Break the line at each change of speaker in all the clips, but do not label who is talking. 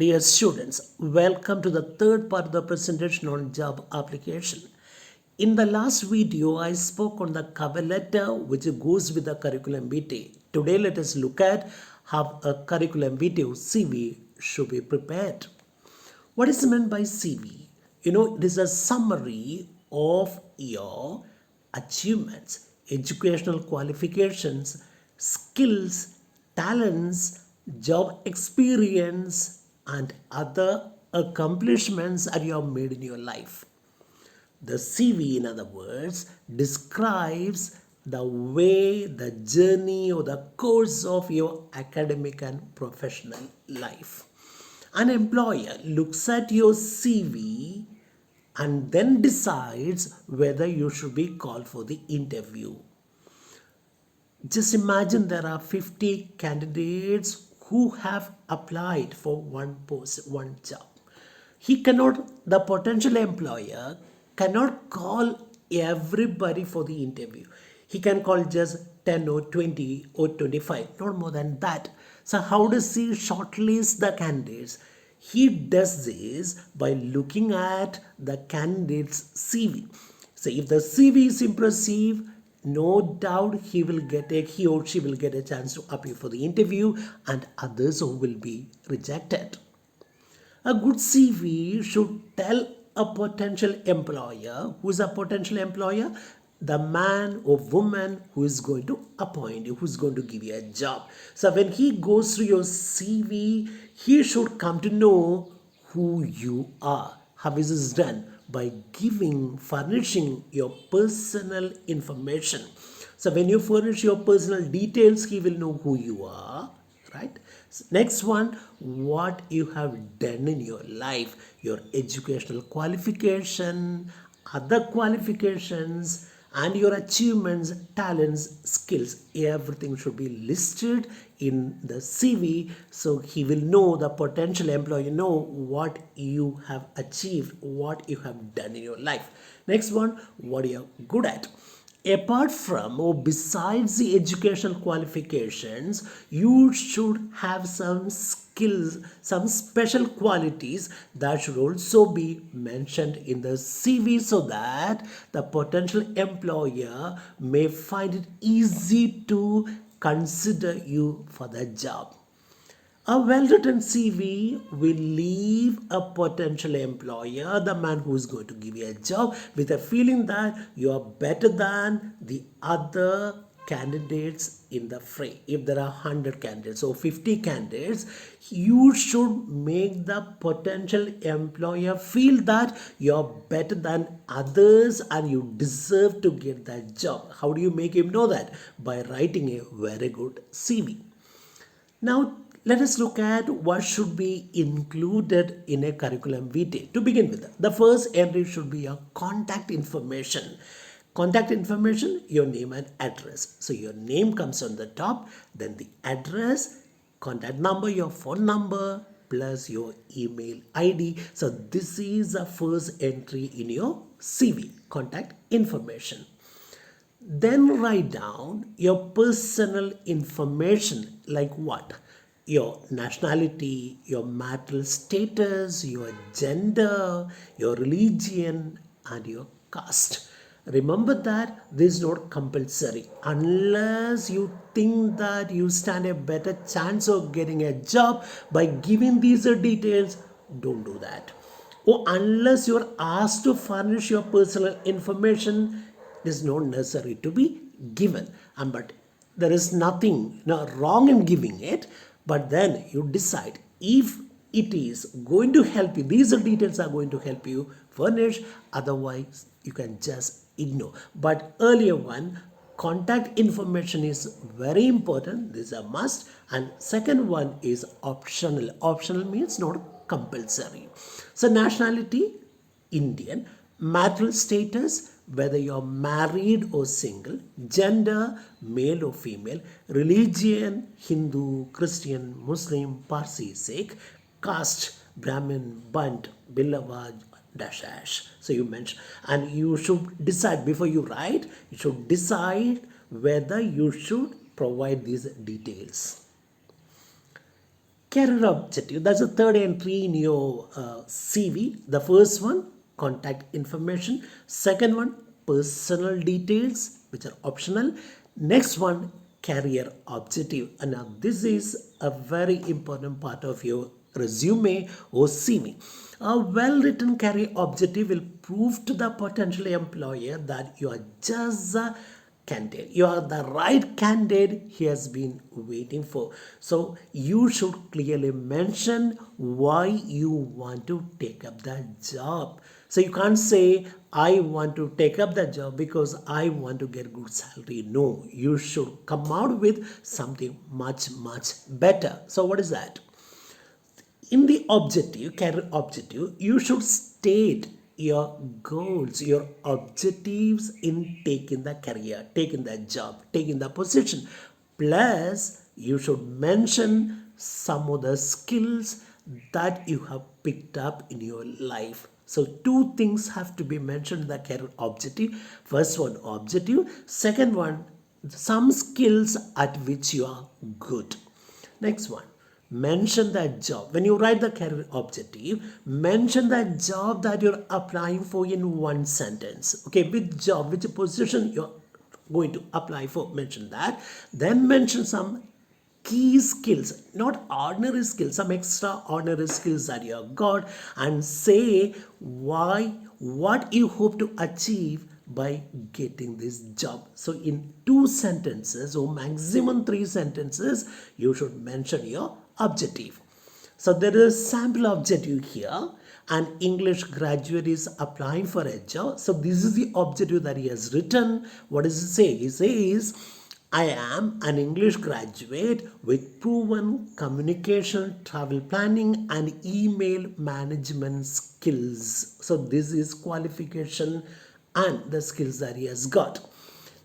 Dear students, welcome to the third part of the presentation on job application. In the last video, I spoke on the cover letter which goes with the curriculum vitae. Today, let us look at how a curriculum vitae CV should be prepared. What is meant by CV? It is a summary of your achievements, educational qualifications, skills, talents, job experience, and other accomplishments that you have made in your life. The CV, in other words, describes the way, the journey, or the course of your academic and professional life. An employer looks at your CV and then decides whether you should be called for the interview. Just imagine there are 50 candidates who have applied for one post, one job. The potential employer cannot call everybody for the interview. He can call just 10 or 20 or 25, not more than that. So how does he shortlist the candidates? He does this by looking at the candidate's CV. So if the CV is impressive, no doubt he or she will get a chance to appear for the interview, and others will be rejected. A good CV should tell a potential employer. Who is a potential employer? The man or woman who is going to appoint you, who is going to give you a job. So when he goes through your CV, he should come to know who you are. How is this done? By furnishing your personal information. So when you furnish your personal details, he will know who you are, right? Next one, what you have done in your life, your educational qualification, other qualifications, and your achievements, talents, skills. Everything should be listed in the CV, so he will know, the potential employee know what you have achieved, what you have done in your life. Next one, what you are good at. Apart from or besides the educational qualifications, you should have some skills, some special qualities that should also be mentioned in the CV, so that the potential employer may find it easy to consider you for the job. A well-written CV will leave a potential employer, the man who is going to give you a job, with a feeling that you are better than the other candidates in the fray. If there are 100 candidates or 50 candidates, you should make the potential employer feel that you are better than others and you deserve to get that job. How do you make him know that? By writing a very good CV. Now, let us look at what should be included in a curriculum vitae. To begin with, the first entry should be your contact information. Contact information, your name and address. So your name comes on the top, then the address, contact number, your phone number, plus your email ID. So this is the first entry in your CV, contact information. Then write down your personal information, like what? Your nationality, your marital status, your gender, your religion, and your caste. Remember that this is not compulsory. Unless you think that you stand a better chance of getting a job by giving these details, don't do that. Or unless you're asked to furnish your personal information, it is not necessary to be given. But there is nothing wrong in giving it, but then you decide if it is going to help you, these details are going to help you furnish, otherwise you can just ignore. But earlier one, contact information is very important, this is a must. And second one is optional. Optional means not compulsory. So nationality, Indian. Marital status, whether you're married or single. Gender, male or female. Religion, Hindu, Christian, Muslim, Parsi, Sikh. Caste, Brahmin, Bant, Billava, dash. So you mention, and you should decide before you write, you should decide whether you should provide these details. Career objective, that's the third entry in your CV. The first one, contact information. Second one, personal details, which are optional. Next one, career objective. And now this is a very important part of your resume or CV. A well-written career objective will prove to the potential employer that you are just a candidate. You are the right candidate he has been waiting for. So you should clearly mention why you want to take up that job. So you can't say, I want to take up that job because I want to get good salary. No, you should come out with something much, much better. So what is that? In the objective, career objective, you should state your goals, your objectives in taking the career, taking the job, taking the position. Plus, you should mention some of the skills that you have picked up in your life. So, two things have to be mentioned in the career objective. First one, objective. Second one, some skills at which you are good. Next one, mention that job. When you write the career objective, mention that job that you're applying for in one sentence. Okay, which job, which position you're going to apply for, mention that. Then mention some key skills, not ordinary skills, some extraordinary skills that you have got, and say why, what you hope to achieve by getting this job. So in 2 sentences or maximum 3 sentences, you should mention your objective. So there is a sample objective here. An English graduate is applying for a job. So this is the objective that he has written. What does it say? He says, I am an English graduate with proven communication, travel planning, and email management skills. So this is qualification and the skills that he has got.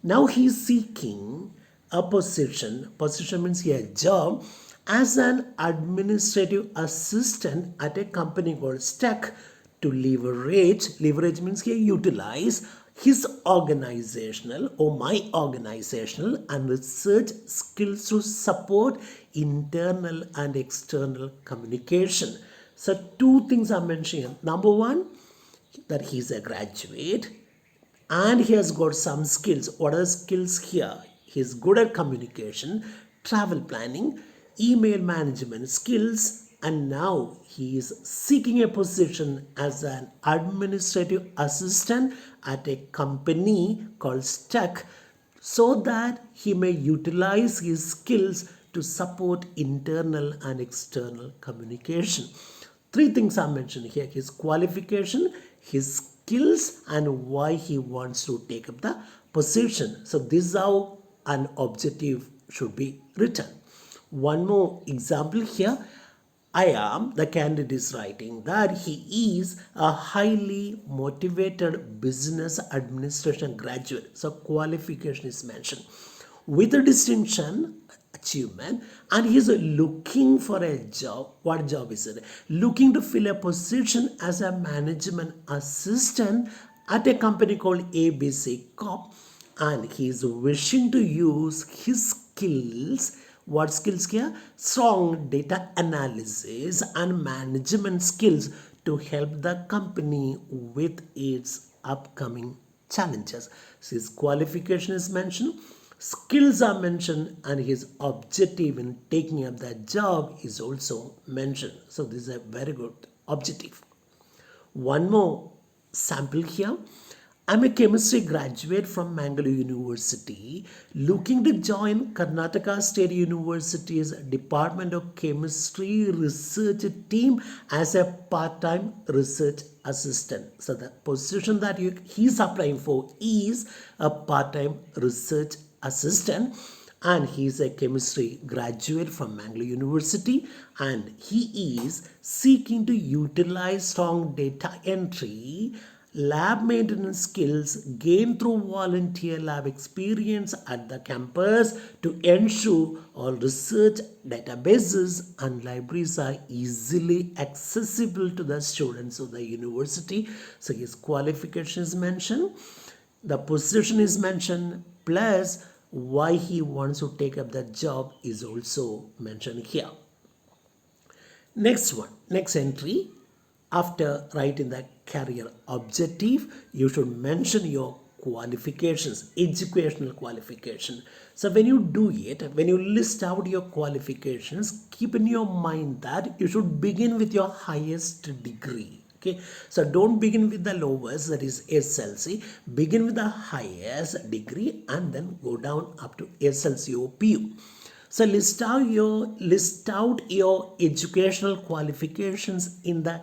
Now he is seeking a position. Position means a job as an administrative assistant at a company called Stack to leverage. Leverage means he utilize his organizational or my organizational and research skills to support internal and external communication. So 2 things are mentioned. Number 1, that he's a graduate and he has got some skills. What are the skills here? He's good at communication, travel planning, email management skills, and now he is seeking a position as an administrative assistant at a company called Stack so that he may utilize his skills to support internal and external communication. 3 things are mentioned here: his qualification, his skills, and why he wants to take up the position. So this is how an objective should be written. One more example here. I am, the candidate is writing that he is a highly motivated business administration graduate. So qualification is mentioned with a distinction achievement, and he is looking for a job. What job is it? Looking to fill a position as a management assistant at a company called ABC Corp, and he is wishing to use his skills. What skills here? Strong data analysis and management skills to help the company with its upcoming challenges. So his qualification is mentioned, skills are mentioned, and his objective in taking up that job is also mentioned. So this is a very good objective. One more sample here. I'm a chemistry graduate from Mangalore University looking to join Karnataka State University's Department of Chemistry research team as a part-time research assistant. So the position that he's applying for is a part-time research assistant, and he is a chemistry graduate from Mangalore University, and he is seeking to utilize strong data entry, lab maintenance skills gained through volunteer lab experience at the campus to ensure all research databases and libraries are easily accessible to the students of the university. So his qualification is mentioned, the position is mentioned, plus why he wants to take up that job is also mentioned here. Next entry, after writing the career objective, you should mention your qualifications, educational qualification. So when you do it, when you list out your qualifications, keep in your mind that you should begin with your highest degree. Okay, so don't begin with the lowest, that is SLC. Begin with the highest degree and then go down up to SLC or PU. So list out your educational qualifications in the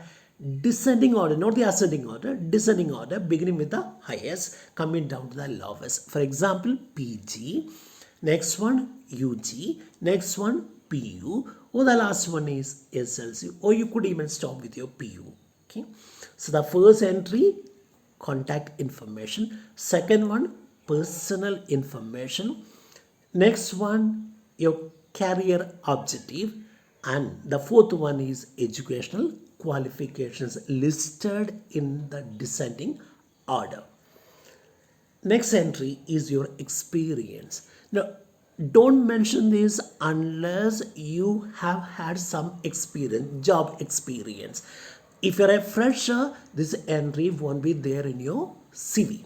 descending order, not the ascending order, descending order, beginning with the highest, coming down to the lowest. For example, PG, next one UG, next one PU, or the last one is SLC, or you could even stop with your PU. Okay, so the first entry, contact information. Second one, personal information. Next one, your career objective. And the fourth one is educational qualifications listed in the descending order. Next entry is your experience. Now, don't mention this unless you have had some experience, job experience. If you're a fresher, this entry won't be there in your CV.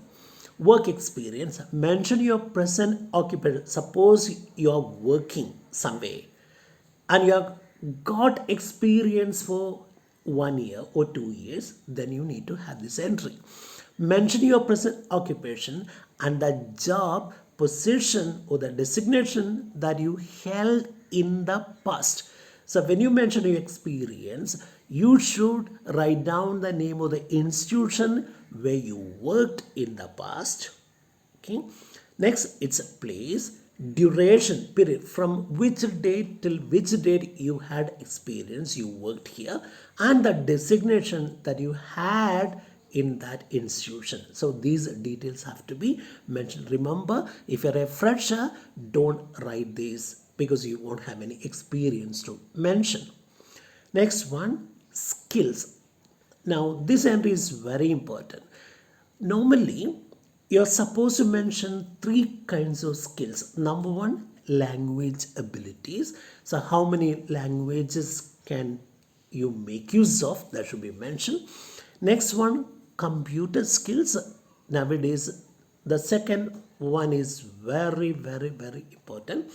Work experience, mention your present occupation. Suppose you are working somewhere and you have got experience for 1 year or 2 years, then you need to have this entry. Mention your present occupation and the job position or the designation that you held in the past. So when you mention your experience, you should write down the name of the institution where you worked in the past. Okay. Next, it's a place, duration, period, from which date till which date you had experience, you worked here, and the designation that you had in that institution. So these details have to be mentioned. Remember, if you're a fresher, don't write these because you won't have any experience to mention. Next one, skills. Now this entry is very important. Normally you're supposed to mention 3 kinds of skills. Number one, language abilities. So how many languages can you make use of, that should be mentioned. Next one, computer skills. Nowadays the second one is very important.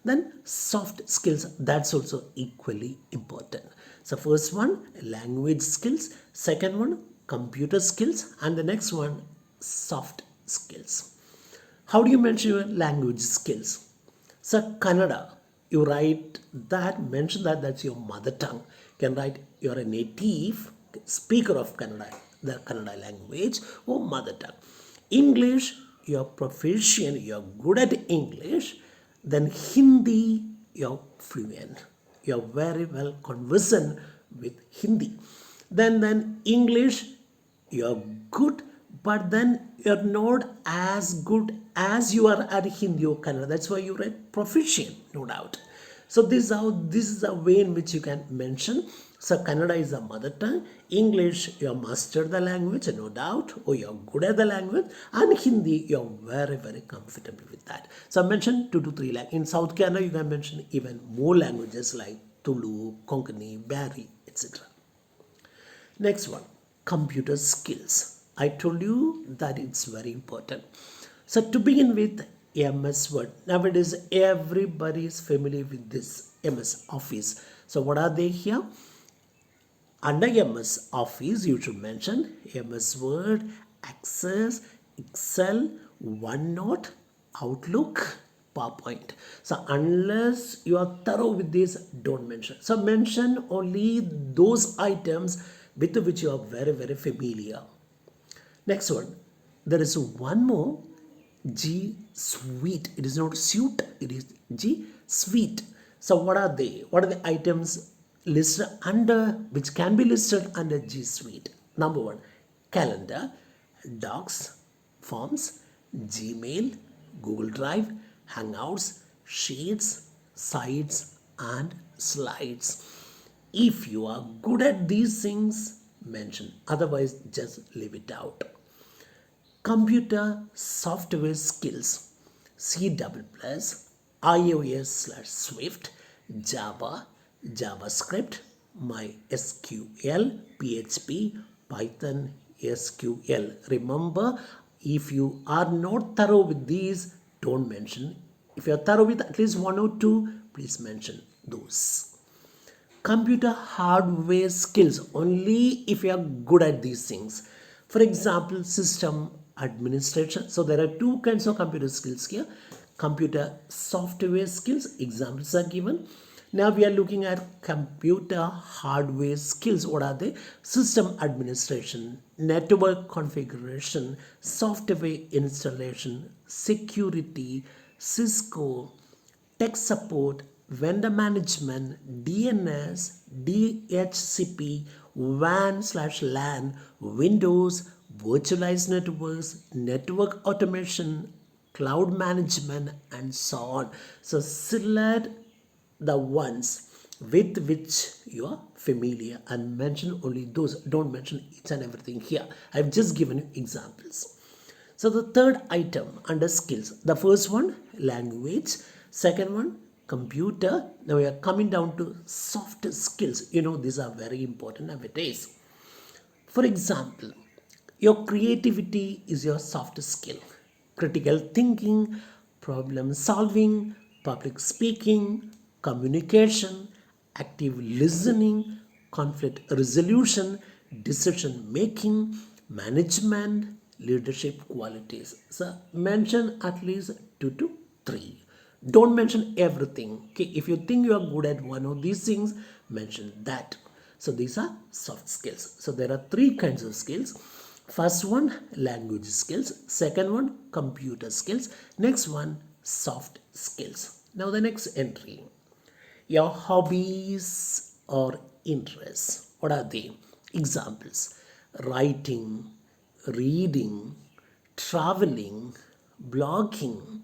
Then soft skills, that's also equally important. So first one, language skills. Second one, computer skills. And the next one, soft skills. How do you mention your language skills? So Kannada, you write that, mention that that's your mother tongue. You can write you're a native speaker of Kannada, the Kannada language, or mother tongue. English, you're proficient, you're good at English. Then Hindi, you're fluent, you're very well conversant with Hindi. Then English, you're good, but then you're not as good as you are at Hindi or Kannada. That's why you write proficient, no doubt. So this is a way in which you can mention. So Kannada is a mother tongue. English, you have mastered the language, no doubt, or you're good at the language. And Hindi, you're very comfortable with that. So I mentioned 2 to 3 languages. In South Canada, you can mention even more languages like Tulu, Konkani, Bari, etc. Next one, computer skills. I told you that it's very important. So to begin with, MS Word. Nowadays, everybody is familiar with this MS Office. So what are they here? Under MS Office, you should mention MS Word, Access, Excel, OneNote, Outlook, PowerPoint. So unless you are thorough with this, don't mention. So mention only those items with which you are very familiar. Next one, there is one more, G Suite. It is not suite, it is G Suite. So what are they? What are the items listed under, which can be listed under G Suite? Number one, calendar, docs, forms, Gmail, Google Drive, Hangouts, Sheets, Sites, and Slides. If you are good at these things, mention. Otherwise, just leave it out. Computer software skills, C++, iOS/Swift, Java, JavaScript, MySQL, PHP, Python, SQL. Remember, if you are not thorough with these, don't mention. If you are thorough with at least one or two, please mention those. Computer hardware skills only if you are good at these things. For example, system administration. So there are two kinds of computer skills here. Computer software skills, examples are given. Now we are looking at computer hardware skills. What are they? System administration, network configuration, software installation, security, Cisco, tech support, vendor management, DNS, DHCP, WAN/LAN, Windows, virtualized networks, network automation, cloud management, and so on. So select the ones with which you are familiar and mention only those. Don't mention each and everything here. I've just given you examples. So the third item under skills, the first one language, second one computer. Now we are coming down to soft skills. These are very important nowadays. For example, your creativity is your soft skill. Critical thinking, problem solving, public speaking, communication, active listening, conflict resolution, decision making, management, leadership qualities. So mention at least 2 to 3. Don't mention everything. Okay, if you think you are good at one of these things, mention that. So these are soft skills. So there are 3 kinds of skills. First one, language skills. Second one, computer skills. Next one, soft skills. Now the next entry, your hobbies or interests. What are they? Examples: writing, reading, traveling, blogging,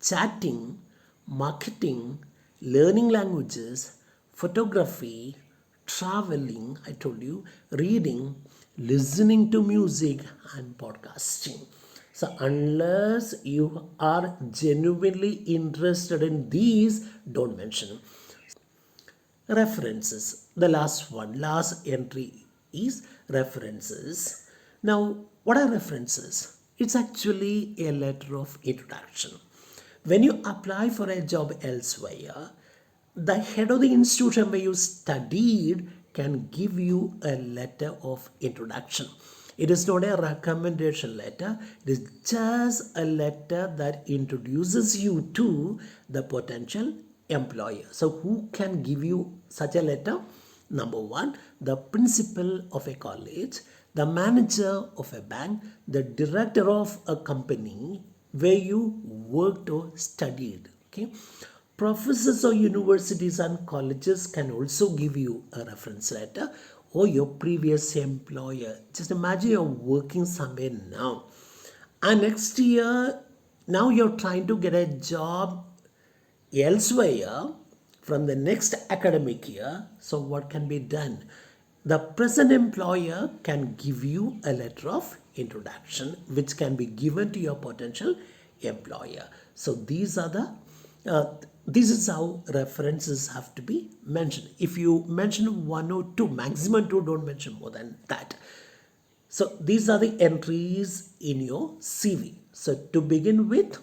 chatting, marketing, learning languages, photography, traveling, I told you, reading, listening to music, and podcasting. So unless you are genuinely interested in these, don't mention. References. The last entry is references. Now, what are references? It's actually a letter of introduction. When you apply for a job elsewhere, the head of the institution where you studied can give you a letter of introduction. It is not a recommendation letter, it is just a letter that introduces you to the potential employer. So who can give you such a letter? Number one, the principal of a college, the manager of a bank, the director of a company where you worked or studied. Okay, professors or universities and colleges can also give you a reference letter, or your previous employer. Just imagine you're working somewhere now, and next year, now you're trying to get a job elsewhere from the next academic year. So what can be done? The present employer can give you a letter of introduction which can be given to your potential employer. So these are the this is how references have to be mentioned. If you mention 1 or 2, maximum 2, don't mention more than that. So these are the entries in your CV. So to begin with,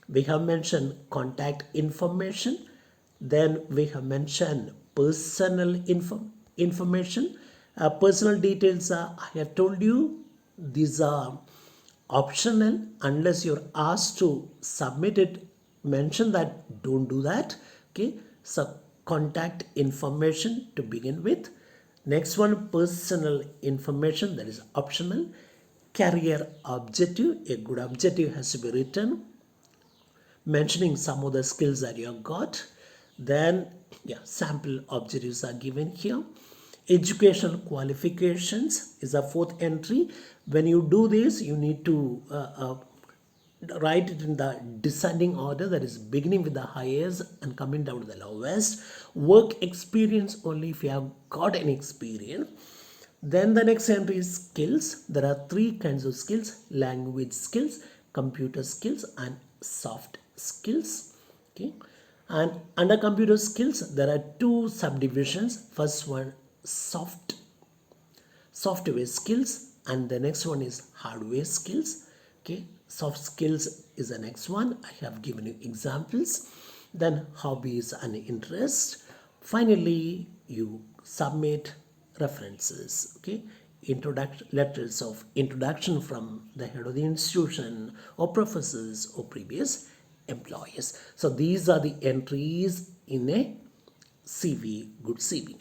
we have mentioned contact information, then we have mentioned personal information. Personal details are, I have told you, these are optional unless you're asked to submit it. Mention that, don't do that. Okay, so contact information to begin with. Next one, personal information, that is optional. Career objective, a good objective has to be written, mentioning some of the skills that you have got. Then sample objectives are given here. Educational qualifications is a 4th entry. When you do this, you need to write it in the descending order, that is beginning with the highest and coming down to the lowest. Work experience only if you have got any experience. Then the next entry is skills. There are 3 kinds of skills: language skills, computer skills, and soft skills. Okay, and under computer skills there are 2 subdivisions. First one, software skills, and the next one is hardware skills. Okay, soft skills is the next one. I have given you examples. Then hobbies and interest. Finally, you submit references. Okay, introduction letters of introduction from the head of the institution or professors or previous employers. So these are the entries in a CV, good CV.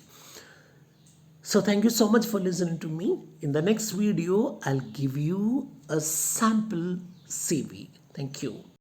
So thank you so much for listening to me. In the next video, I'll give you a sample CV. Thank you.